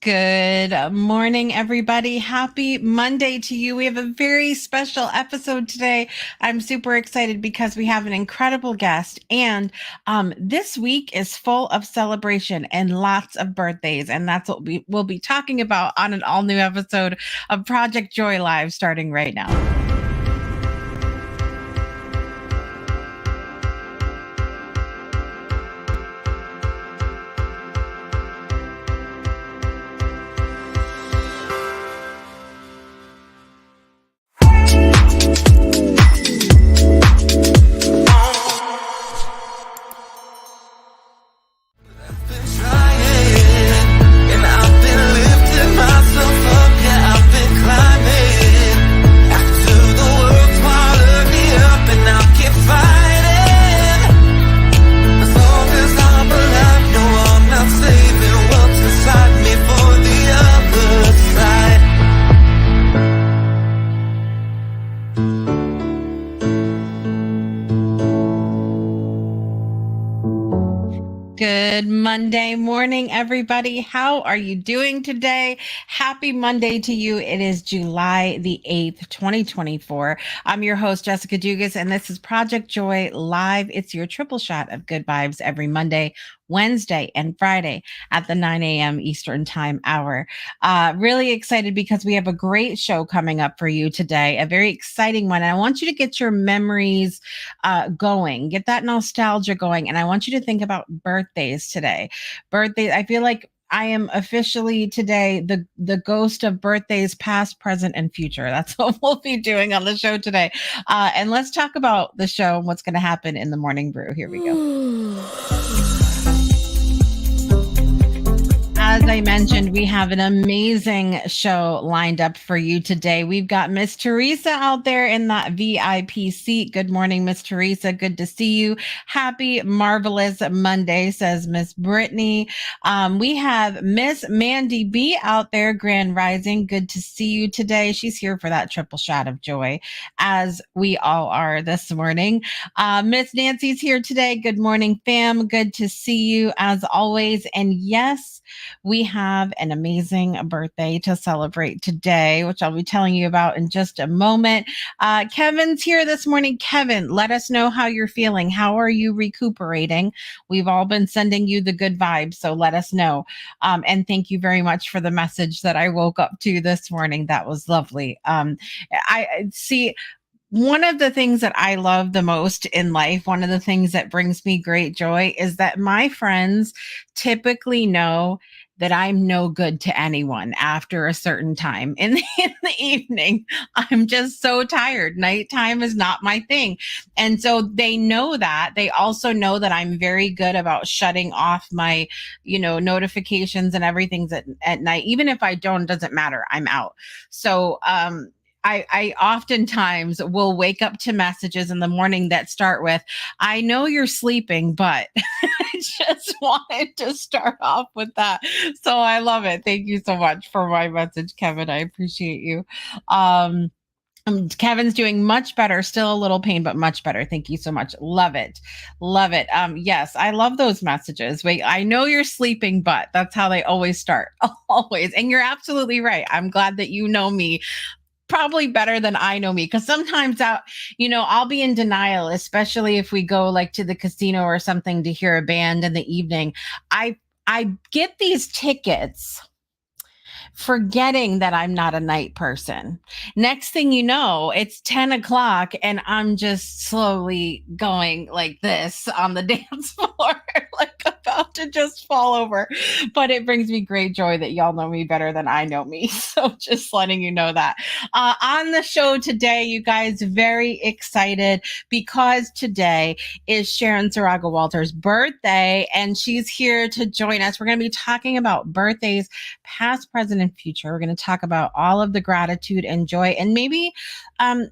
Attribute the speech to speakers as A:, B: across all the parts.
A: Good morning, everybody. Happy Monday to you. We have a very special episode today. I'm super excited because we have an incredible guest, and this week is full of celebration and lots of birthdays, and that's what we'll be talking about on an all new episode of Project Joy Live starting right now. Good Monday morning, everybody. How are you doing today? Happy Monday to you. It is July the 8th, 2024. I'm your host, Jessica Dugas, and this is Project Joy Live. It's your triple shot of good vibes every Monday, Wednesday, and Friday at the 9 a.m. Eastern Time hour. Really excited because we have a great show coming up for you today, a very exciting one. And I want you to get your memories going, get that nostalgia going. And I want you to think about birthdays today. Birthdays, I feel like I am officially today the ghost of birthdays past, present, and future. That's what we'll be doing on the show today. And let's talk about the show and what's going to happen in the morning brew. Here we go. As I mentioned, we have an amazing show lined up for you today. We've got Miss Teresa out there in that VIP seat. Good morning, Miss Teresa. Good to see you. Happy marvelous Monday, says Miss Brittany. We have Miss Mandy B out there, Grand Rising. Good to see you today. She's here for that triple shot of joy, as we all are this morning. Miss Nancy's here today. Good morning, fam. Good to see you as always. And yes, we have an amazing birthday to celebrate today, which I'll be telling you about in just a moment. Kevin's here this morning. Kevin, let us know how you're feeling. How are you recuperating? We've all been sending you the good vibes, so let us know. And thank you very much for the message that I woke up to this morning. That was lovely. I see. One of the things that I love the most in life, one of the things that brings me great joy is that my friends typically know that I'm no good to anyone after a certain time in the evening. I'm just so tired. Nighttime is not my thing. And so they know that. They also know that I'm very good about shutting off my, notifications and everything at night. Even if I don't, it doesn't matter. I'm out. So, I oftentimes will wake up to messages in the morning that start with, I know you're sleeping, but I just wanted to start off with that. So I love it. Thank you so much for my message, Kevin. I appreciate you. Kevin's doing much better, still a little pain, but much better. Thank you so much. Love it. Love it. Yes, I love those messages. Wait, I know you're sleeping, but that's how they always start. Always. And you're absolutely right. I'm glad that you know me probably better than I know me, because sometimes I'll be in denial, especially if we go like to the casino or something to hear a band in the evening. I get these tickets forgetting that I'm not a night person. Next thing you know, it's 10 o'clock and I'm just slowly going like this on the dance floor, like about to just fall over. But it brings me great joy that y'all know me better than I know me. So just letting you know that. On the show today, you guys, very excited because today is Sharon Saraga Walters' birthday and she's here to join us. We're going to be talking about birthdays, past, present, and future. We're going to talk about all of the gratitude and joy and maybe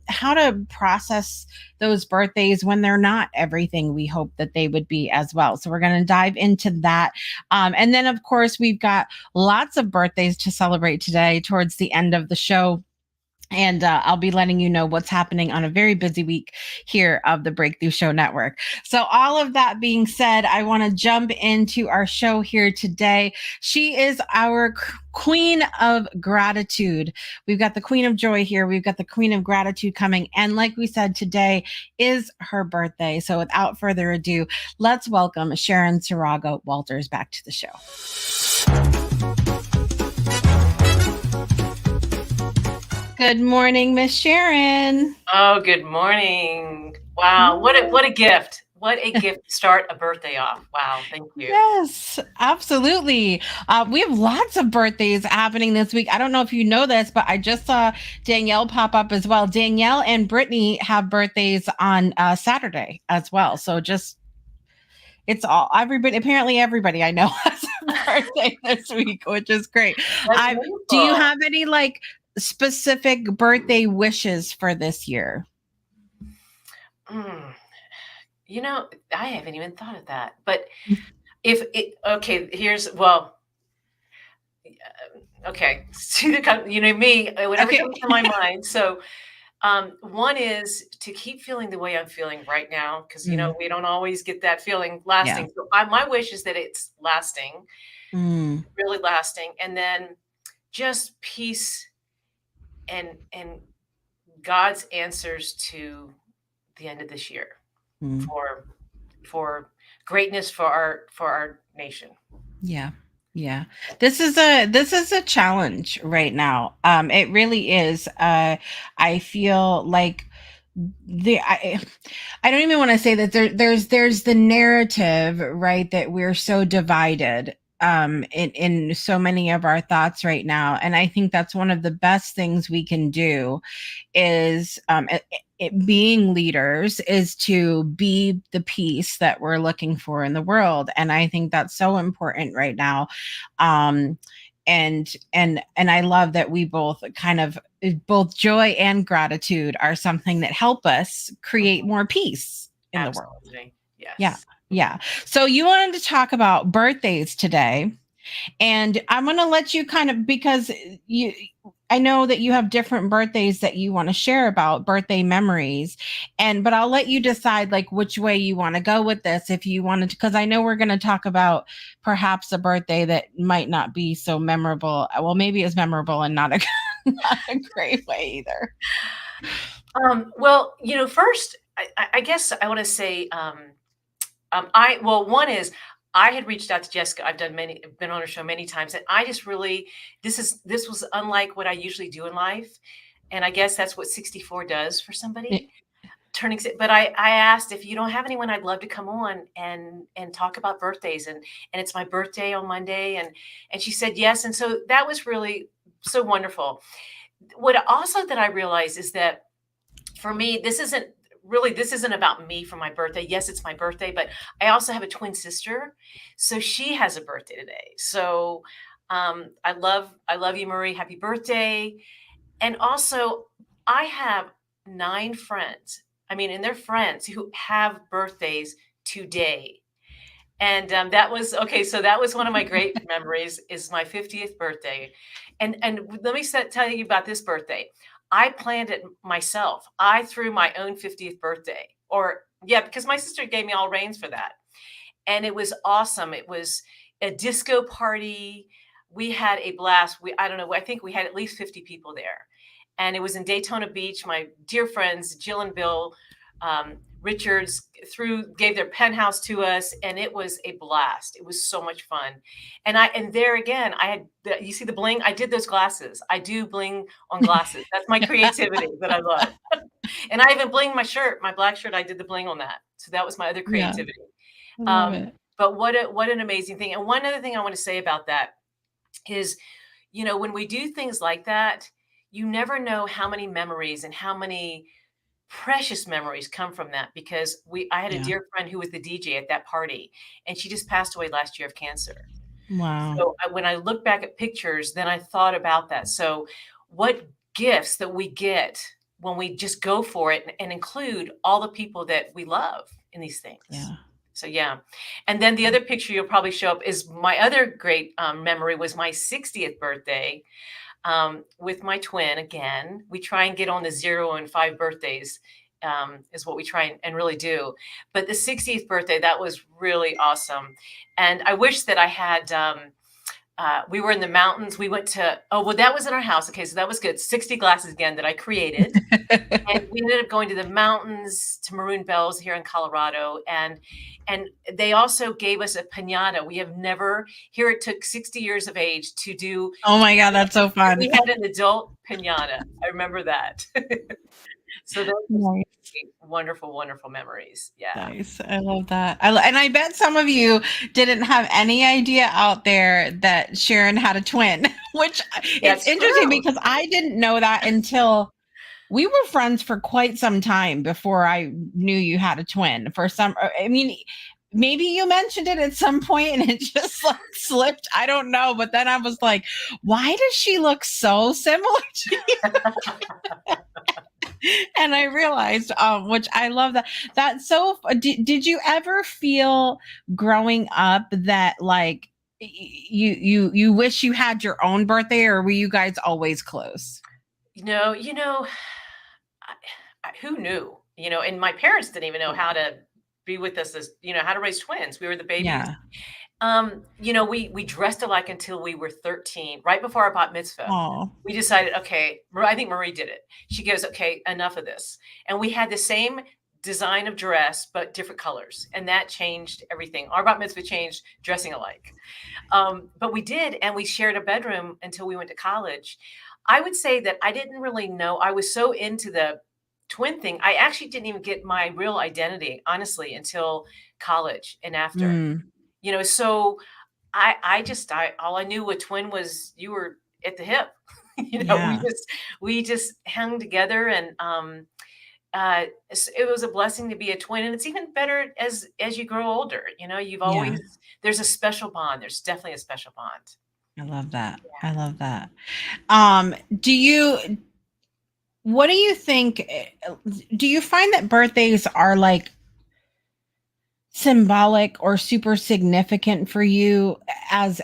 A: how to process those birthdays when they're not everything we hope that they would be as well. So we're going to dive into that. And then, of course, we've got lots of birthdays to celebrate today towards the end of the show. And I'll be letting you know what's happening on a very busy week here of the Breakthrough Show Network. So, all of that being said, I want to jump into our show here today. She is our queen of gratitude. We've got the queen of joy here. We've got the queen of gratitude coming. And like we said, today is her birthday. So, without further ado, let's welcome Sharon Saraga Walters back to the show. Good morning, Miss Sharon.
B: Oh, good morning. Wow, what a gift. What a gift to start a birthday off. Wow, thank you.
A: Yes, absolutely. We have lots of birthdays happening this week. I don't know if you know this, but I just saw Danielle pop up as well. Danielle and Brittany have birthdays on Saturday as well. So just it's all everybody. Apparently, everybody I know has a birthday this week, which is great.
B: That's
A: Do you
B: wonderful.
A: have any like specific birthday wishes for this year?
B: Mm, I haven't even thought of that. But if it okay, okay. Me, whatever
A: Okay.
B: comes to my mind. So, one is to keep feeling the way I'm feeling right now, because
A: Mm,
B: we don't always get that feeling
A: yeah.
B: lasting. So, my wish is that it's lasting,
A: Mm,
B: really lasting, and then just peace and God's answers to the end of this year
A: mm.
B: for for greatness for our nation.
A: Yeah. Yeah. This is a challenge right now. It really is. I feel like I don't even want to say that there's the narrative, right, that we're so divided in so many of our thoughts right now. And I think that's one of the best things we can do is being leaders is to be the peace that we're looking for in the world, and I think that's so important right now. um and I love that we both kind of both joy and gratitude are something that help us create
B: Mhm.
A: more peace in the world.
B: Absolutely.
A: Yeah.
B: Yes.
A: Yeah. So you wanted to talk about birthdays today, and I'm going to let you kind of, because you I know that you have different birthdays that you want to share about birthday memories, and but I'll let you decide like which way you want to go with this. If you wanted to, because I know we're going to talk about perhaps a birthday that might not be so memorable. Well, maybe it's memorable and not a not a great way either.
B: Well, first, I guess I want to say, one is I had reached out to Jessica. Been on her show many times, and I just really, this was unlike what I usually do in life, and I guess that's what 64 does for somebody. But I asked, if you don't have anyone, I'd love to come on and talk about birthdays, and it's my birthday on Monday, and she said yes, and so that was really so wonderful. What also that I realized is that for me, this isn't about me for my birthday. Yes, it's my birthday, but I also have a twin sister, so she has a birthday today. So I love you, Marie. Happy birthday! And also, I have 9 friends. I mean, and they're friends who have birthdays today. And that was okay. So that was one of my great memories. Is my 50th birthday, and let me tell you about this birthday. I planned it myself. I threw my own 50th birthday, or yeah, because my sister gave me all reins for that, and it was awesome. It was a disco party. We had a blast. I don't know. I think we had at least 50 people there, and it was in Daytona Beach. My dear friends Jill and Bill Richards gave their penthouse to us, and it was a blast. It was so much fun, and there again, I had you see the bling. I did those glasses. I do bling on glasses. That's my creativity that I love, and I even blinged my shirt, my black shirt. I did the bling on that, so that was my other
A: Yeah,
B: creativity.
A: I love
B: Um,
A: it.
B: but what an amazing thing! And one other thing I want to say about that is, when we do things like that, you never know how many memories and how many precious memories come from that, because I had a
A: Yeah.
B: dear friend who was the DJ at that party, and she just passed away last year of cancer.
A: Wow.
B: So when I look back at pictures, then I thought about that. So what gifts that we get when we just go for it and include all the people that we love in these things.
A: Yeah.
B: So yeah, and then the other picture you'll probably show up is my other great memory was my 60th birthday. with my twin again. We try and get on the 0 and 5 birthdays, is what we try and really do. But the 60th birthday, that was really awesome. And I wish that I had, we were in the mountains. We went to, oh, well, that was in our house. Okay, so that was good. 60 glasses again that I created. And we ended up going to the mountains, to Maroon Bells here in Colorado, and they also gave us a piñata. We have never here. It took 60 years of age to do.
A: Oh my God, that's so fun.
B: We had an adult piñata. I remember that. So those are
A: Nice.
B: wonderful, wonderful memories. Yeah.
A: Nice. I love that. And I bet some of you didn't have any idea out there that Sharon had a twin, which
B: That's
A: it's interesting
B: true.
A: because I didn't know that until we were friends for quite some time before I knew you had a twin. For some, I mean, maybe you mentioned it at some point and it just like slipped. I don't know. But then I was like, why does she look so similar to you? And I realized, which I love that. That's so. Did you ever feel growing up that like you wish you had your own birthday, or were you guys always close?
B: Who knew? And my parents didn't even know how to be with us as how to raise twins. We were the babies.
A: Yeah.
B: We dressed alike until we were 13, right before our bat mitzvah.
A: Oh.
B: We decided, okay, I think Marie did it. She goes, okay, enough of this. And we had the same design of dress, but different colors. And that changed everything. Our bat mitzvah changed dressing alike. But we did, and we shared a bedroom until we went to college. I would say that I didn't really know. I was so into the twin thing. I actually didn't even get my real identity, honestly, until college and after.
A: Mm,
B: So I all I knew a twin was you were at the hip.
A: yeah.
B: We just hung together, and it was a blessing to be a twin, and it's even better as you grow older. You've
A: Yeah.
B: always there's a special bond. There's definitely a special bond.
A: I love that. I
B: Yeah.
A: love that. Um, do you what do you think do you find that birthdays are like symbolic or super significant for you as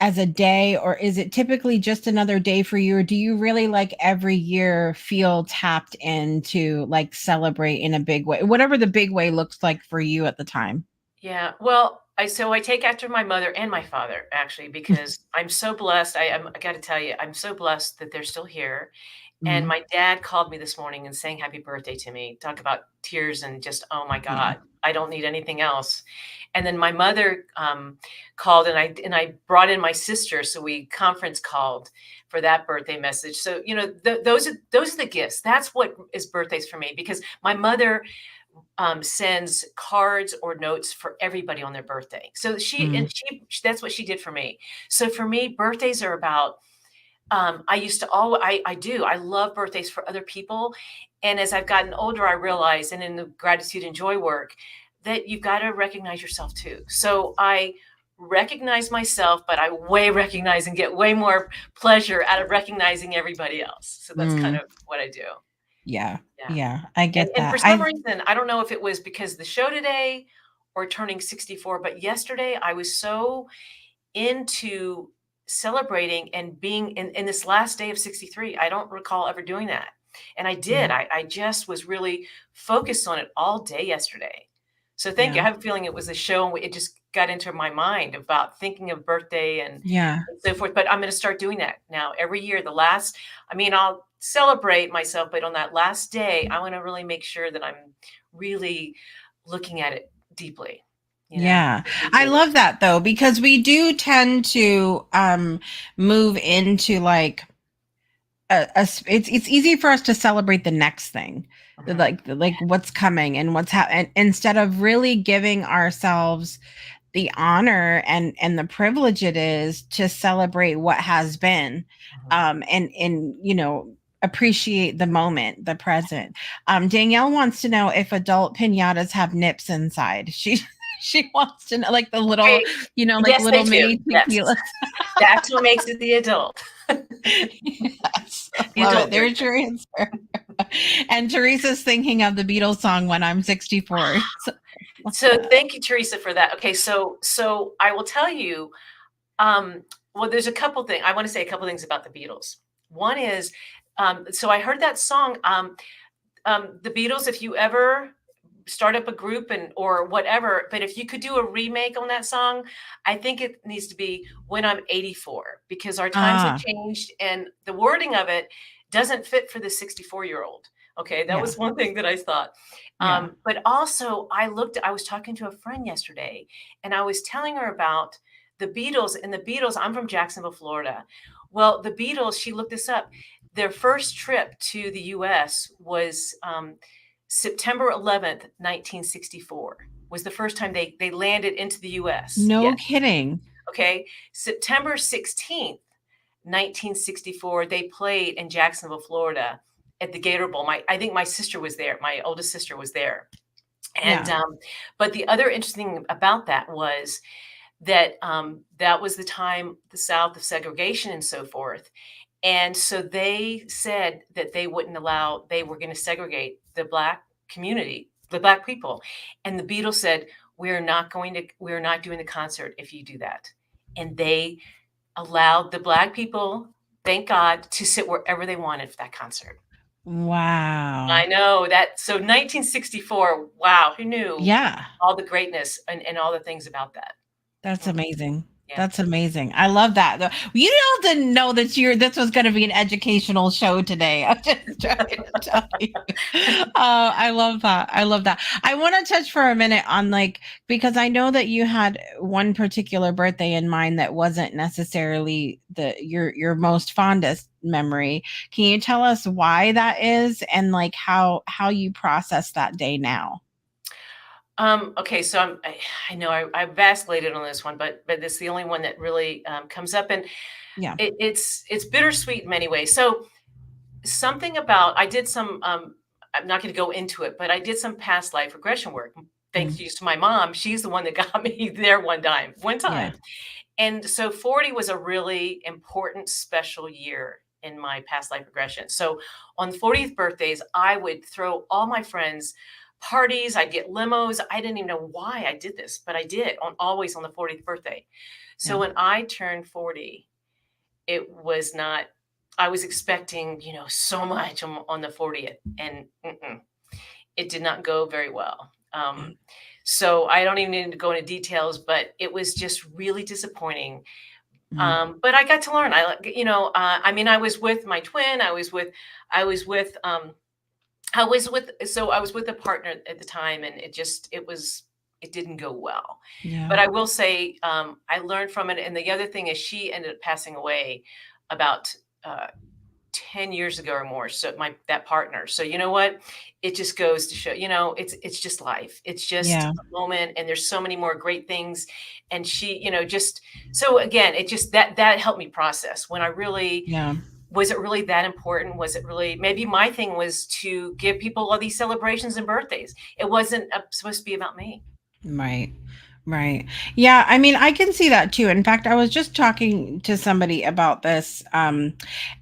A: a day, or is it typically just another day for you, or do you really like every year feel tapped into like celebrate in a big way, whatever the big way looks like for you at the time?
B: Yeah. Well, I take after my mother and my father, actually, because I'm so blessed. I got to tell you, I'm so blessed that they're still here. And
A: Mhm.
B: my dad called me this morning and sang happy birthday to me. Talk about tears and just, oh my
A: Yeah.
B: God, I don't need anything else. And then my mother called, and I brought in my sister, so we conference called for that birthday message. So those are the gifts. That's what is birthdays for me, because my mother sends cards or notes for everybody on their birthday. So
A: Mm,
B: that's what she did for me. So for me, birthdays are about I used to I love birthdays for other people. And as I've gotten older, I realize, and in the gratitude and joy work, that you've got to recognize yourself too. So I recognize myself, but I way recognize and get way more pleasure out of recognizing everybody else. So that's kind
A: mm,
B: of what I do.
A: yeah.
B: Yeah.
A: Yeah, I
B: And
A: get
B: and for
A: that.
B: some
A: I
B: reason, I don't know if it was because the show today or turning 64, but yesterday I was so into celebrating and being in this last day of 63. I don't recall ever doing that. And I did.
A: mm,
B: I just was really focused on it all day yesterday. So thank you. I
A: yeah.
B: have a feeling it was a show, and it just got into my mind about thinking of birthday
A: Yeah.
B: and so forth. But I'm going to start doing that now every year. I'll celebrate myself, but on that last day, I want to really make sure that I'm really looking at it deeply,
A: Yeah. I
B: deeply.
A: love that though, because we do tend to move into like it's easy for us to celebrate the next thing,
B: Mhm.
A: like what's coming and what's happening, instead of really giving ourselves the honor and the privilege it is to celebrate what has been,
B: Mhm.
A: and appreciate the moment, the present. Danielle wants to know if adult piñatas have nips inside. She wants to know, like the little,
B: Okay.
A: like
B: Yes, they
A: little
B: do.
A: mini
B: Yes.
A: tequilas.
B: That's what makes it the adult.
A: Yes,
B: The
A: love it.
B: adult
A: There's
B: version.
A: your answer. And Teresa's thinking of the Beatles song "When I'm 64." So, love
B: So
A: that.
B: thank you, Teresa, for that. Okay, so I will tell you, well, there's a couple things. I want to say a couple things about the Beatles. One is, so I heard that song, the Beatles, if you ever start up a group and or whatever, but if you could do a remake on that song, I think it needs to be When I'm 84, because our times have
A: Ah,
B: changed and the wording of it doesn't fit for the 64-year-old. Okay, that
A: yeah,
B: was one thing that I thought.
A: yeah.
B: But also I was talking to a friend yesterday and I was telling her about the Beatles, and the Beatles, I'm from Jacksonville, Florida. Well, the Beatles, she looked this up. Their first trip to the US was September 11th, 1964 was the first time they landed into the US.
A: No
B: Yes.
A: kidding.
B: Okay. September 16th, 1964, they played in Jacksonville, Florida at the Gator Bowl. I think my sister was there. My oldest sister was there. And
A: Yeah.
B: but the other interesting thing about that was that that was the time, the South, of segregation and so forth. And so they said that they wouldn't allow, they were going to segregate the Black community, the Black people. And the Beatles said, we're not doing the concert if you do that. And they allowed the Black people, thank God, to sit wherever they wanted for that concert.
A: Wow.
B: I know that. So 1964, wow, who knew
A: Yeah.
B: all the greatness and all the things about that?
A: That's
B: Mm,
A: amazing.
B: yeah.
A: That's amazing. I love that. You all didn't know that this was going to be an educational show today. I'm just trying to tell you. I love that. I love that. I want to touch for a minute on like because I know that you had one particular birthday in mind that wasn't necessarily your most fondest memory. Can you tell us why that is and like how you process that day now?
B: Okay, so I know I vacillated on this one, but it's the only one that really comes up, and
A: Yeah.
B: it's bittersweet in many ways. So something about I did some. I'm not going to go into it, but I did some past life regression work. Thanks
A: Mm.
B: to my mom, she's the one that got me there one
A: Yeah.
B: time, and so 40 was a really important, special year in my past life regression. So on 40th birthdays, I would throw all my friends parties. I'd get limos. I didn't even know why I did this, but I did on always on the 40th birthday. So
A: Yeah.
B: when I turned 40, it was not, I was expecting, so much on the 40th, and it did not go very well. So I don't even need to go into details, but it was just really disappointing.
A: Mm.
B: But I got to learn. I mean, I was with my twin. I was with, so I was with a partner at the time, and it didn't go well.
A: Yeah.
B: But I will say, I learned from it. And the other thing is, she ended up passing away about uh, 10 years ago or more. So that partner. So you know what? It just goes to show, it's just life. It's just
A: Yeah.
B: a moment, and there's so many more great things. And she, just so again, it just that helped me process when I really
A: Yeah.
B: was it really that important? Was it really maybe my thing was to give people all these celebrations and birthdays. It wasn't supposed to be about me.
A: Right. Right. Yeah, I mean, I can see that too. In fact, I was just talking to somebody about this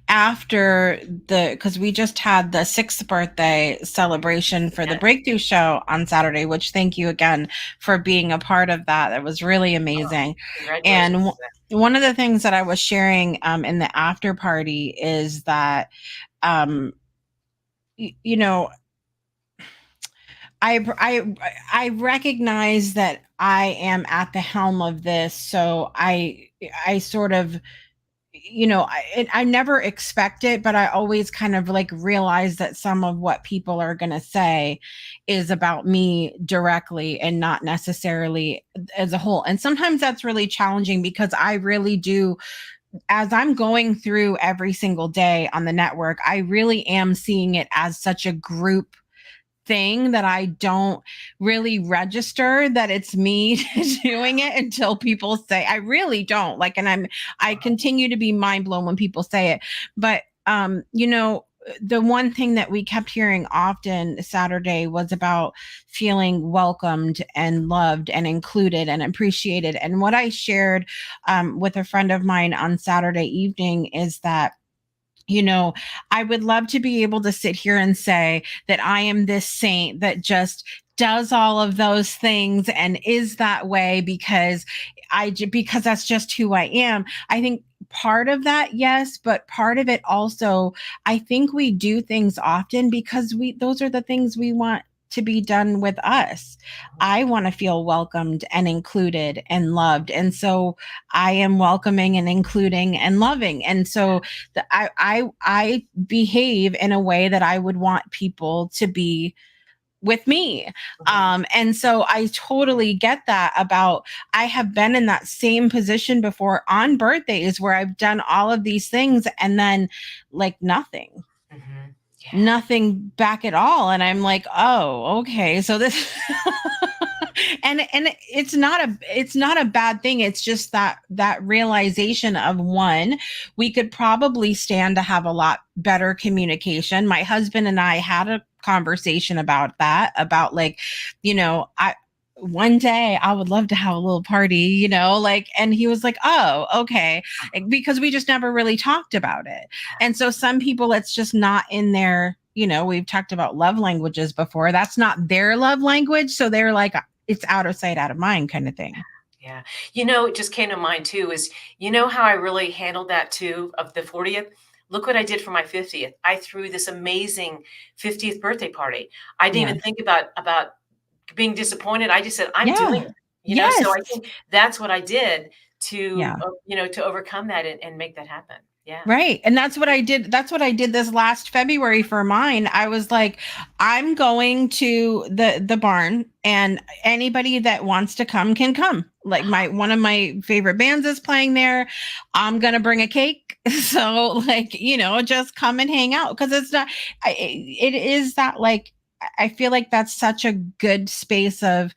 A: after because we just had the 6th birthday celebration for the
B: Yeah.
A: Breakthrough Show on Saturday, which thank you again for being a part of that. It was really
B: Oh,
A: amazing. And
B: congratulations.
A: one of the things that I was sharing in the after party is that, um, you know, I recognize that I am at the helm of this, so I sort of I never expect it, but I always kind of like realize that some of what people are going to say is about me directly and not necessarily as a whole. And sometimes that's really challenging because I really do, as I'm going through every single day on the network, I really am seeing it as such a group thing that I don't really register that it's me doing it until people say I really don't like, and I continue to be mind blown when people say it. But the one thing that we kept hearing often Saturday was about feeling welcomed and loved and included and appreciated. And what I shared with a friend of mine on Saturday evening is that I would love to be able to sit here and say that I am this saint that just does all of those things and is that way because that's just who I am. I think part of that, yes, but part of it also, I think we do things often because those are the things we want to be done with us. I want to feel welcomed and included and loved. And so I am welcoming and including and loving. And so I behave in a way that I would want people to be with me. And so I totally get that about, I have been in that same position before on birthdays where I've done all of these things and then like nothing.
B: Yeah.
A: Nothing back at all. And I'm like, oh, okay. So this and it's not a bad thing. It's just that realization of, one, we could probably stand to have a lot better communication. My husband and I had a conversation about that, about like, I one day I would love to have a little party, like, and he was like, oh, okay, because we just never really talked about it. And so some people, it's just not in their, we've talked about love languages before. That's not their love language. So they're like, it's out of sight, out of mind kind of thing.
B: Yeah. It just came to mind too is, how I really handled that too of the 40th? Look what I did for my 50th. I threw this amazing 50th birthday party. I didn't
A: Yeah.
B: even think about being disappointed. I just said, I'm doing
A: Yeah.
B: it, so
A: Yes.
B: I think that's what I did to,
A: Yeah.
B: to overcome that and make that happen. Yeah.
A: Right. And that's what I did. That's what I did this last February for mine. I was like, I'm going to the barn, and anybody that wants to come can come. Like, one of my favorite bands is playing there. I'm going to bring a cake. So like, just come and hang out, cuz it's not it is that, like, I feel like that's such a good space of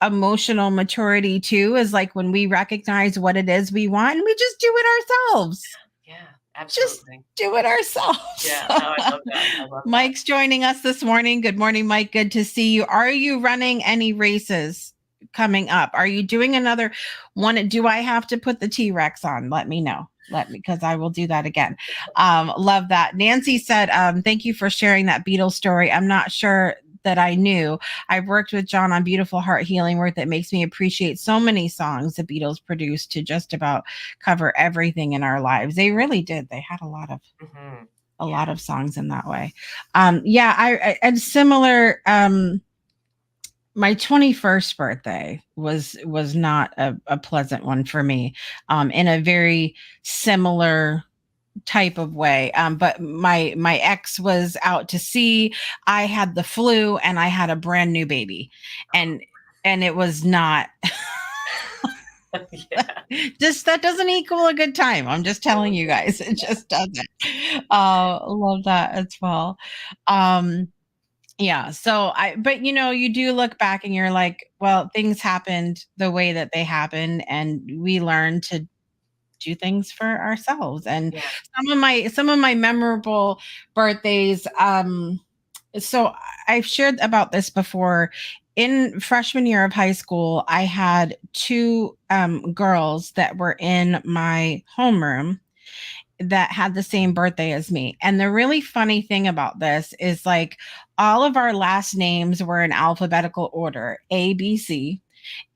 A: emotional maturity too, is like when we recognize what it is we want and we just do it ourselves.
B: Yeah,
A: Just
B: absolutely.
A: do it ourselves.
B: Yeah. No, I love that. I love that.
A: Mike's joining us this morning. Good morning, Mike. Good to see you. Are you running any races coming up? Are you doing another one? Do I have to put the T-Rex on? Let me know. Because I will do that again. Love that. Nancy said, thank you for sharing that Beatles story. I'm not sure that I knew. I've worked with John on beautiful heart healing work that makes me appreciate so many songs the Beatles produced to just about cover everything in our lives. They really did. They had a lot of songs in that way. I and similar. My 21st birthday was not a pleasant one for me, in a very similar type of way. But my ex was out to sea. I had the flu and I had a brand new baby, and it was not.
B: Yeah.
A: Just, that doesn't equal a good time. I'm just telling you guys, it just doesn't. Love that as well. Yeah. So but you do look back and you're like, well, things happened the way that they happened, and we learn to do things for ourselves. And
B: Yeah.
A: some of my memorable birthdays, so I've shared about this before. In freshman year of high school, I had two girls that were in my homeroom that had the same birthday as me. And the really funny thing about this is, like, all of our last names were in alphabetical order, A, B, C.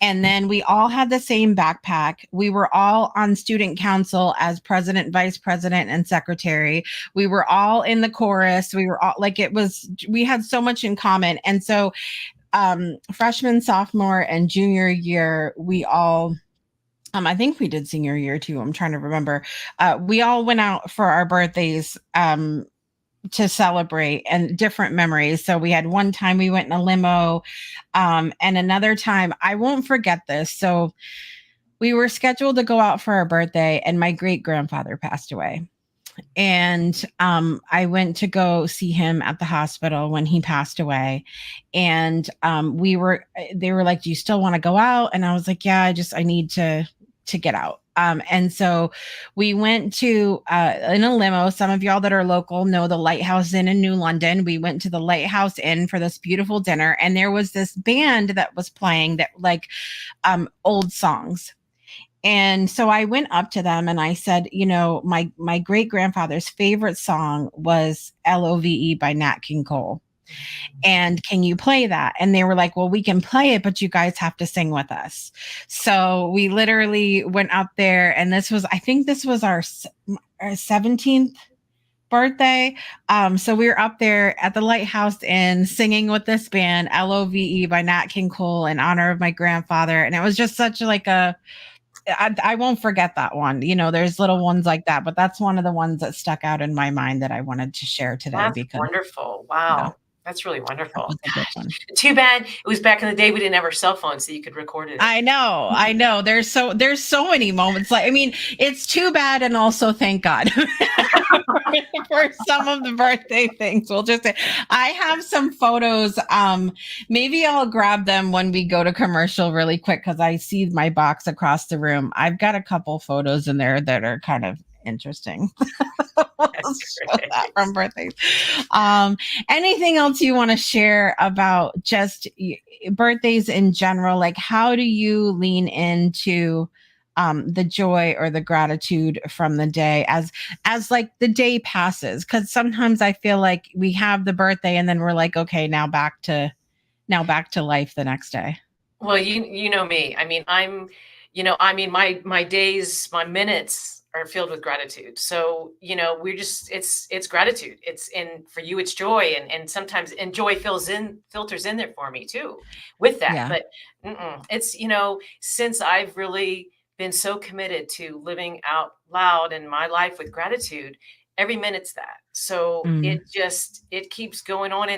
A: And then we all had the same backpack. We were all on student council as president, vice president, and secretary. We were all in the chorus. We were all like, we had so much in common. And so freshman, sophomore, and junior year, we all, I think we did senior year too. I'm trying to remember. We all went out for our birthdays to celebrate, and different memories. So we had one time we went in a limo, and another time, I won't forget this. So we were scheduled to go out for our birthday, and my great grandfather passed away. And I went to go see him at the hospital when he passed away. And they were like, do you still want to go out? And I was like, yeah, I need to get out. And so we went to in a limo. Some of y'all that are local know the Lighthouse Inn in New London. We went to the Lighthouse Inn for this beautiful dinner, and there was this band that was playing that, like, old songs. And so I went up to them and I said, my great grandfather's favorite song was LOVE by Nat King Cole. And can you play that? And they were like, well, we can play it, but you guys have to sing with us. So we literally went up there, and I think this was our 17th birthday. So we were up there at the Lighthouse Inn singing with this band, LOVE by Nat King Cole, in honor of my grandfather. And it was just such like I won't forget that one. There's little ones like that, but that's one of the ones that stuck out in my mind that I wanted to share today
B: That's
A: because
B: wonderful.
A: yeah,
B: Wow. That's really
A: that
B: wonderful.
A: was a good
B: Gosh,
A: one.
B: too bad it was back in the day we didn't have our cell phones, so you could record it.
A: I know. There's so many moments. Like, I mean, it's too bad and also thank God for some of the birthday things. We'll just say I have some photos. Maybe I'll grab them when we go to commercial really quick because I see my box across the room. I've got a couple photos in there that are kind of interesting. We'll show that from birthdays. Anything else you want to share about just birthdays in general? Like, how do you lean into the joy or the gratitude from the day as like the day passes? Because sometimes I feel like we have the birthday and then we're like, okay, now back to life the next day.
B: Well, you know me. I mean, my days, my minutes are filled with gratitude. So, it's gratitude. And for you, it's joy. And sometimes, and joy filters in there for me too with that.
A: Yeah.
B: But it's, since I've really been so committed to living out loud in my life with gratitude, every minute's that. So it keeps going on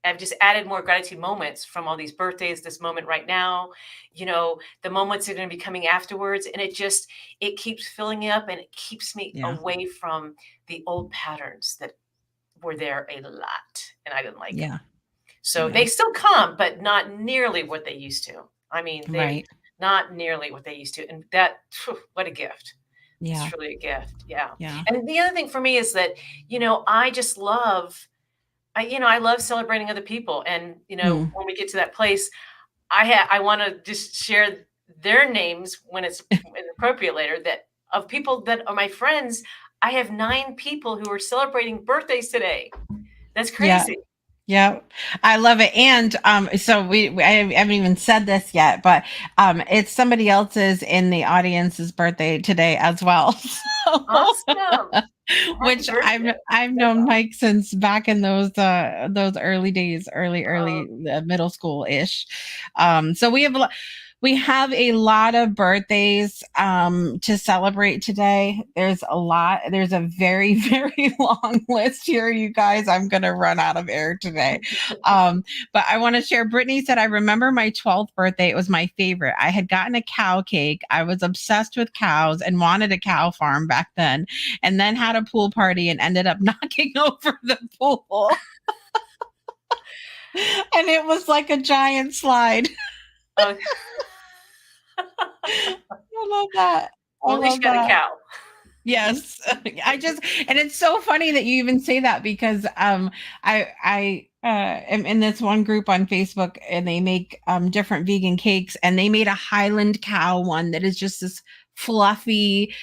B: I've just added more gratitude moments from all these birthdays, this moment right now, the moments are going to be coming afterwards. And it keeps filling up, and it keeps me away from the old patterns that were there a lot. And I didn't like them. So they still come, but not nearly what they used to. I mean, they're not nearly what they used to. And that, what a gift. Yeah. It's truly a gift. Yeah. And the other thing for me is that, I just love, I love celebrating other people. And, when we get to that place, I want to just share their names when it's appropriate later, that of people that are my friends. I have 9 people who are celebrating birthdays today. That's crazy.
A: Yeah, I love it. And so I haven't even said this yet, but it's somebody else's in the audience's birthday today as well. So,
B: awesome.
A: Which I've known Mike since back in those early days, early middle school ish. So we have a lot of birthdays to celebrate today. There's a lot. There's a very, very long list here, you guys. I'm going to run out of air today. But I want to share. Brittany said, I remember my 12th birthday. It was my favorite. I had gotten a cow cake. I was obsessed with cows and wanted a cow farm back then, and then had a pool party and ended up knocking over the pool. And it was like a giant slide. I love that.
B: Well, at least you got a cow.
A: Yes. And it's so funny that you even say that, because I am in this one group on Facebook, and they make different vegan cakes, and they made a Highland cow one that is just this fluffy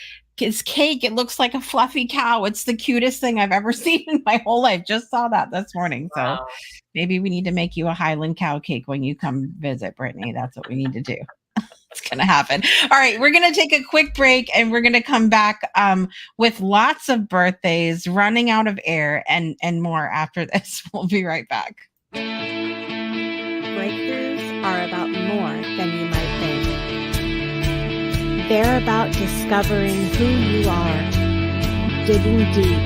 A: cake. It looks like a fluffy cow. It's the cutest thing I've ever seen in my whole life. Just saw that this morning. Wow. So maybe we need to make you a Highland cow cake when you come visit, Brittany. That's what we need to do. It's going to happen. All right. We're going to take a quick break, and we're going to come back with lots of birthdays, running out of air, and more after this. We'll be right back.
C: Breakthroughs are about more than you might think. They're about discovering who you are, digging deep,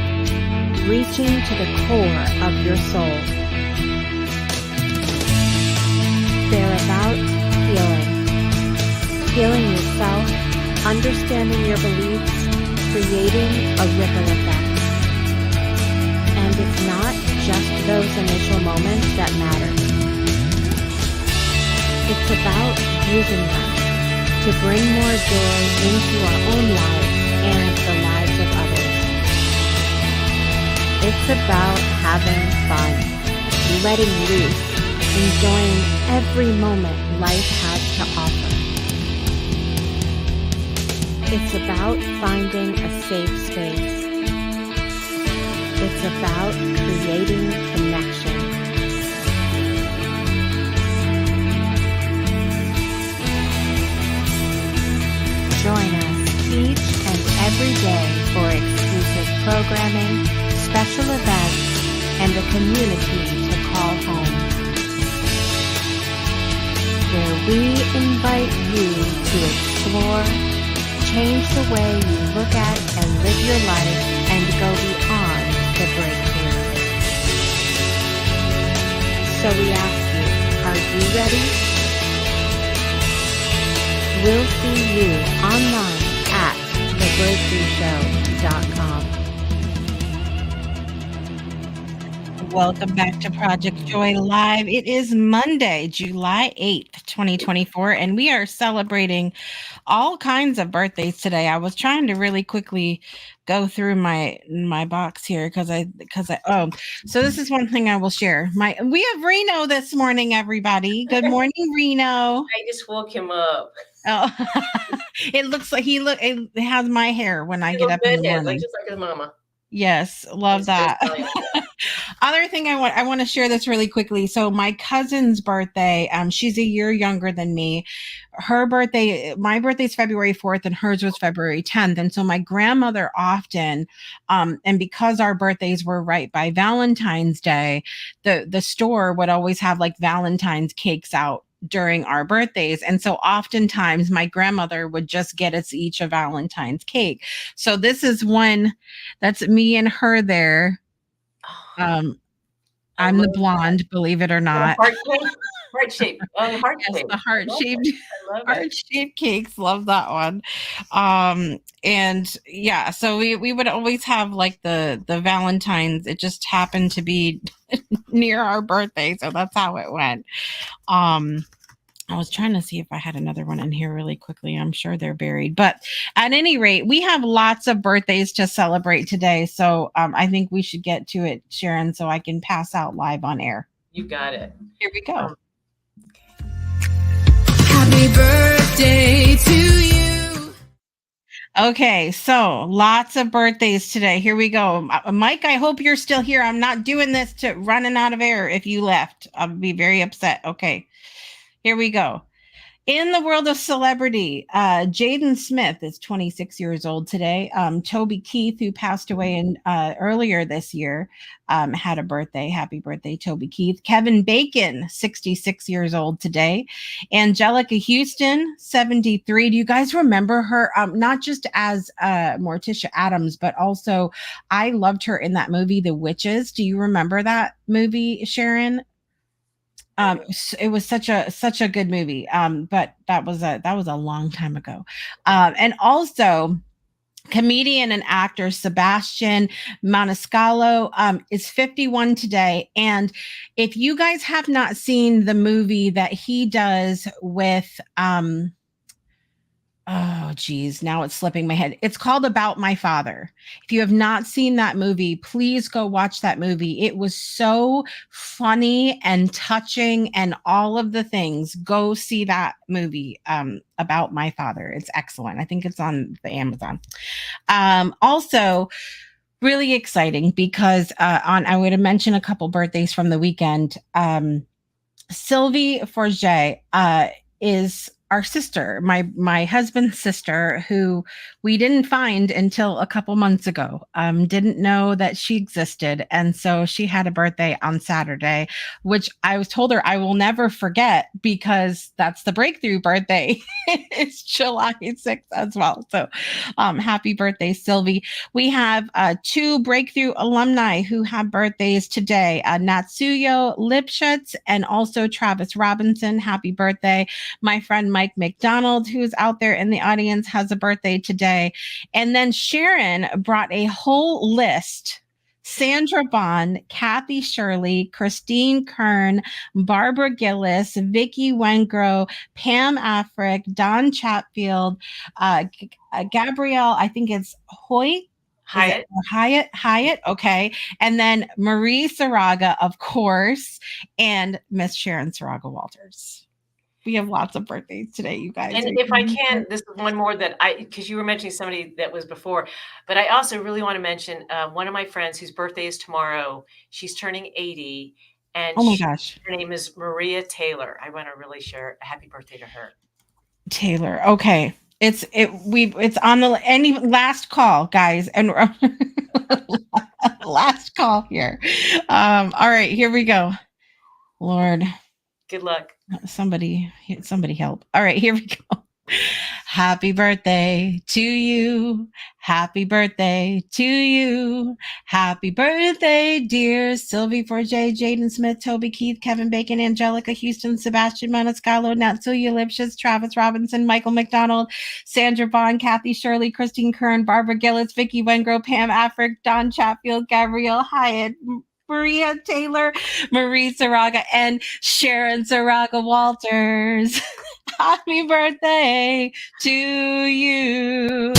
C: reaching to the core of your soul. They're about healing yourself, understanding your beliefs, creating a ripple effect. And it's not just those initial moments that matter. It's about using them to bring more joy into our own lives and the lives of others. It's about having fun, letting loose, enjoying every moment life has to offer. It's about finding a safe space. It's about creating connection. every day for exclusive programming, special events, and a community to call home, where we invite you to explore, change the way you look at and live your life, and go beyond the breakthrough. So we ask you, are you ready? We'll see you online at thebreakthroughshow.com.
A: Welcome back to Project Joy Live. It is Monday, July 8th, 2024, and we are celebrating all kinds of birthdays today. I was trying to really quickly go through my box here because so this is one thing I will share. We have Reno this morning, everybody. Good morning, Reno.
B: I just woke him up.
A: Oh, it looks like it has my hair when I get up in the morning.
B: Just like his mama.
A: Yes, love that. Other thing I want to share this really quickly. So my cousin's birthday, she's a year younger than me. My birthday is February 4th and hers was February 10th. And so my grandmother often, and because our birthdays were right by Valentine's Day, the store would always have like Valentine's cakes out during our birthdays. And so oftentimes my grandmother would just get us each a Valentine's cake. So this is one that's me and her there. I'm the blonde, believe it or not.
B: Heart shape.
A: Yes, the heart-shaped cakes. Love that one. And yeah, so we would always have like the Valentine's. It just happened to be near our birthday, so that's how it went. I was trying to see if I had another one in here really quickly. I'm sure they're buried. But at any rate, we have lots of birthdays to celebrate today. So I think we should get to it, Sharon, so I can pass out live on air.
B: You got it.
A: Here we go.
D: Happy birthday to you.
A: Okay, so lots of birthdays today. Here we go. Mike, I hope you're still here. I'm not doing this to running out of air. If you left, I'll be very upset. Okay. Here we go. In the world of celebrity, Jaden Smith is 26 years old today. Toby Keith, who passed away earlier this year, had a birthday. Happy birthday, Toby Keith. Kevin Bacon, 66 years old today. Angelica Houston, 73. Do you guys remember her? Not just as Morticia Addams, but also I loved her in that movie, The Witches. Do you remember that movie, Sharon? It was such a good movie. But that was a long time ago. And also comedian and actor Sebastian Maniscalco is 51 today. And if you guys have not seen the movie that he does with oh geez, now it's slipping my head. It's called About My Father. If you have not seen that movie, please go watch that movie. It was so funny and touching and all of the things. Go see that movie, About My Father. It's excellent. I think it's on the Amazon. Also, really exciting because I would have mentioned a couple birthdays from the weekend. Sylvie Forget is our sister, my husband's sister, who we didn't find until a couple months ago. Didn't know that she existed. And so she had a birthday on Saturday, which I was told her I will never forget because that's the breakthrough birthday. It's July 6th as well. So happy birthday, Sylvie. We have two breakthrough alumni who have birthdays today, Natsuyo Lipschutz and also Travis Robinson. Happy birthday. My friend Mike McDonald, who's out there in the audience, has a birthday today. And then Sharon brought a whole list. Sandra Bond, Kathy Shirley, Christine Kern, Barbara Gillis, Vicky Wengro, Pam Afric, Don Chatfield, Gabrielle, I think it's Hyatt. Okay. And then Marie Saraga, of course, and Miss Sharon Saraga Walters. We have lots of birthdays today, you guys.
B: And if I can, this is one more that because you were mentioning somebody that was before, but I also really want to mention one of my friends whose birthday is tomorrow. She's turning 80. And
A: oh my gosh,
B: her name is Maria Taylor. I want to really share a happy birthday to her.
A: Taylor. Okay. It's on the any last call, guys, and last call here. All right, here we go. Lord,
B: Good luck.
A: somebody help. All right, here we go. Happy birthday to you. Happy birthday to you. Happy birthday, dear Sylvie Forjay, Jaden Smith, Toby Keith, Kevin Bacon, Angelica Houston, Sebastian Maniscalco, Natsuya Lipschitz, Travis Robinson, Michael McDonald, Sandra Vaughn, Kathy Shirley, Christine Kern, Barbara Gillis, Vicky Wengro, Pam Afric, Don Chatfield, Gabrielle Hyatt, Maria Taylor, Marie Saraga, and Sharon Saraga Walters. Happy birthday to you.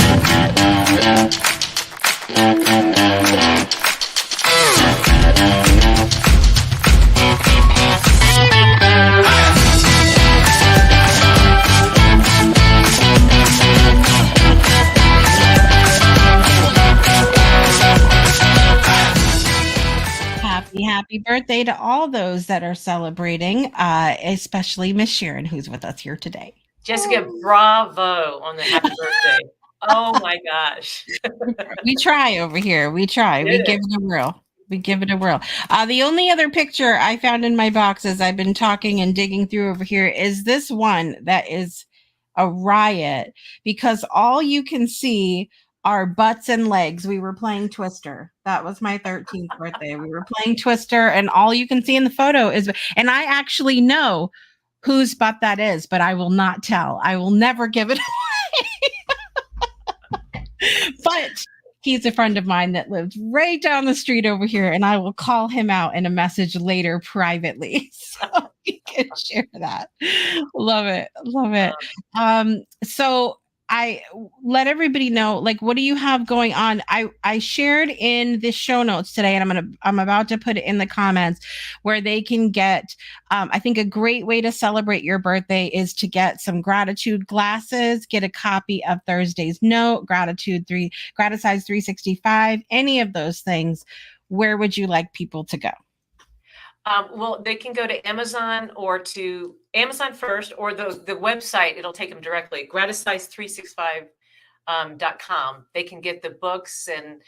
A: Happy birthday to all those that are celebrating, especially Miss Sharon, who's with us here today.
B: Jessica, bravo on the happy birthday. Oh my gosh.
A: We try over here. We try. We give it a whirl. We give it a whirl. The only other picture I found in my box as I've been talking and digging through over here is this one that is a riot because all you can see are butts and legs. We were playing Twister. That was my 13th birthday. We were playing Twister, and all you can see in the photo is, and I actually know whose butt that is, but I will not tell. I will never give it away. But he's a friend of mine that lives right down the street over here, and I will call him out in a message later privately so we can share that. Love it. Love it. So I let everybody know, like, what do you have going on? I shared in the show notes today, and I'm about to put it in the comments where they can get, I think a great way to celebrate your birthday is to get some gratitude glasses, get a copy of Thursday's note, Gratitude 365, any of those things. Where would you like people to go?
B: Well, they can go to Amazon or to Amazon first, or the website. It'll take them directly, gratisize365.com. They can get the books, and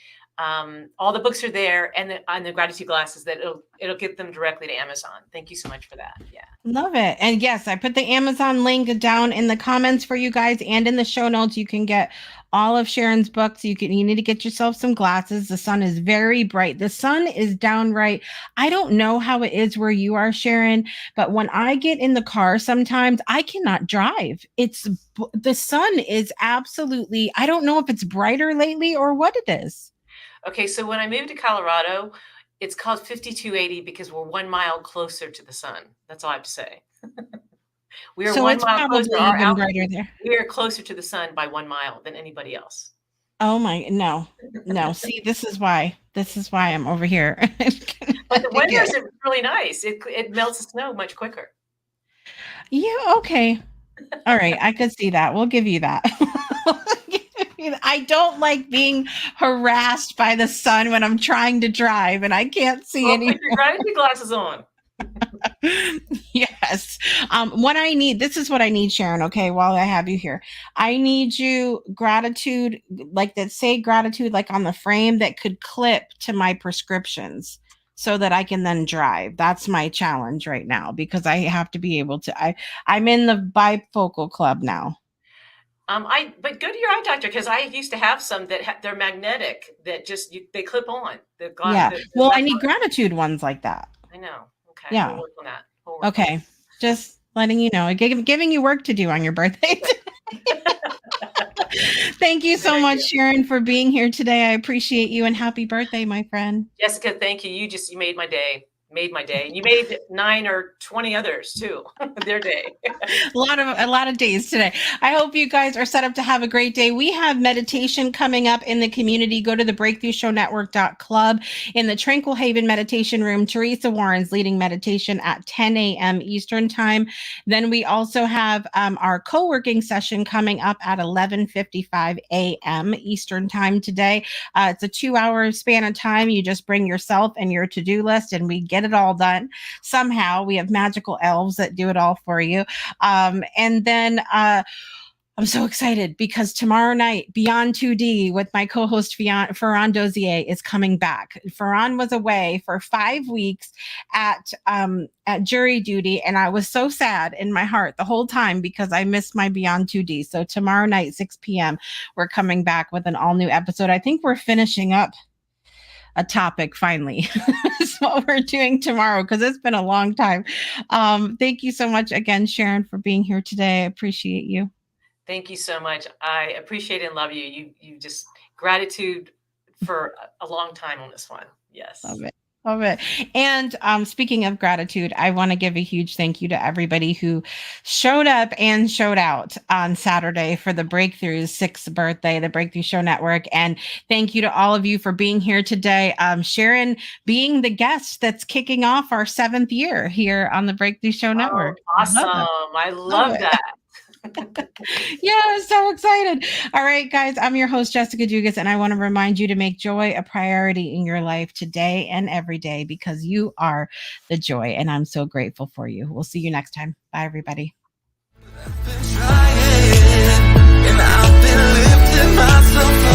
B: all the books are there, and the gratitude glasses. That it'll get them directly to Amazon. Thank you so much for that. Yeah.
A: Love it. And yes, I put the Amazon link down in the comments for you guys, and in the show notes. You can get all of Sharon's books. You need to get yourself some glasses. The sun is very bright. The sun is downright. I don't know how it is where you are, Sharon, but when I get in the car, sometimes I cannot drive. The sun is absolutely, I don't know if it's brighter lately or what it is.
B: Okay. So when I moved to Colorado, it's called 5280 because we're 1 mile closer to the sun. That's all I have to say. We are
A: so
B: 1
A: it's
B: mile
A: probably
B: closer.
A: even brighter there.
B: We are closer to the sun by 1 mile than anybody else.
A: Oh my, no. See, this is why I'm over here.
B: But the weather is really nice. It melts the snow much quicker.
A: Yeah. Okay. All right. I could see that. We'll give you that. I don't like being harassed by the sun when I'm trying to drive and I can't see anything.
B: Put your gratitude glasses on.
A: Yes. This is what I need, Sharon. Okay. While I have you here, I need you gratitude, like that, say gratitude, like on the frame that could clip to my prescriptions so that I can then drive. That's my challenge right now because I have to be able to, I'm in the bifocal club now.
B: But go to your eye doctor because I used to have some that they're magnetic that just they clip on.
A: Yeah. Well, I need gratitude ones like that.
B: I know. Okay.
A: Yeah.
B: We'll work on that.
A: Okay. Just letting you know, giving you work to do on your birthday. Thank you so much, Sharon, for being here today. I appreciate you and happy birthday, my friend.
B: Jessica, thank you. You made my day. You made 9 or 20 others too. Their day.
A: a lot of days today. I hope you guys are set up to have a great day. We have meditation coming up in the community. Go to the breakthroughshownetwork.club. In the Tranquil Haven meditation room, Teresa Warren's leading meditation at 10 a.m. Eastern time. Then we also have our co-working session coming up at 11:55 a.m. Eastern time today. It's a 2-hour span of time. You just bring yourself and your to-do list and we get it all done. Somehow we have magical elves that do it all for you. And then I'm so excited because tomorrow night, Beyond 2D with my co-host Ferran Dozier is coming back. Ferran was away for 5 weeks at jury duty, and I was so sad in my heart the whole time because I missed my Beyond 2D. So tomorrow night, 6 p.m., we're coming back with an all-new episode. I think we're finishing up a topic finally. Is what we're doing tomorrow because it's been a long time. Thank you so much again, Sharon, for being here today. I appreciate you.
B: Thank you so much. I appreciate and love you. You just gratitude for a long time on this one. Yes.
A: Love it. Love it. And speaking of gratitude, I want to give a huge thank you to everybody who showed up and showed out on Saturday for the Breakthrough's 6th birthday, the Breakthrough Show Network. And thank you to all of you for being here today. Sharon being the guest that's kicking off our 7th year here on the Breakthrough Show Network.
B: Awesome. I love that.
A: Yeah, I'm so excited. All right, guys, I'm your host, Jessica Dugas, and I want to remind you to make joy a priority in your life today and every day because you are the joy, and I'm so grateful for you. We'll see you next time. Bye, everybody.
E: And I've been lifting myself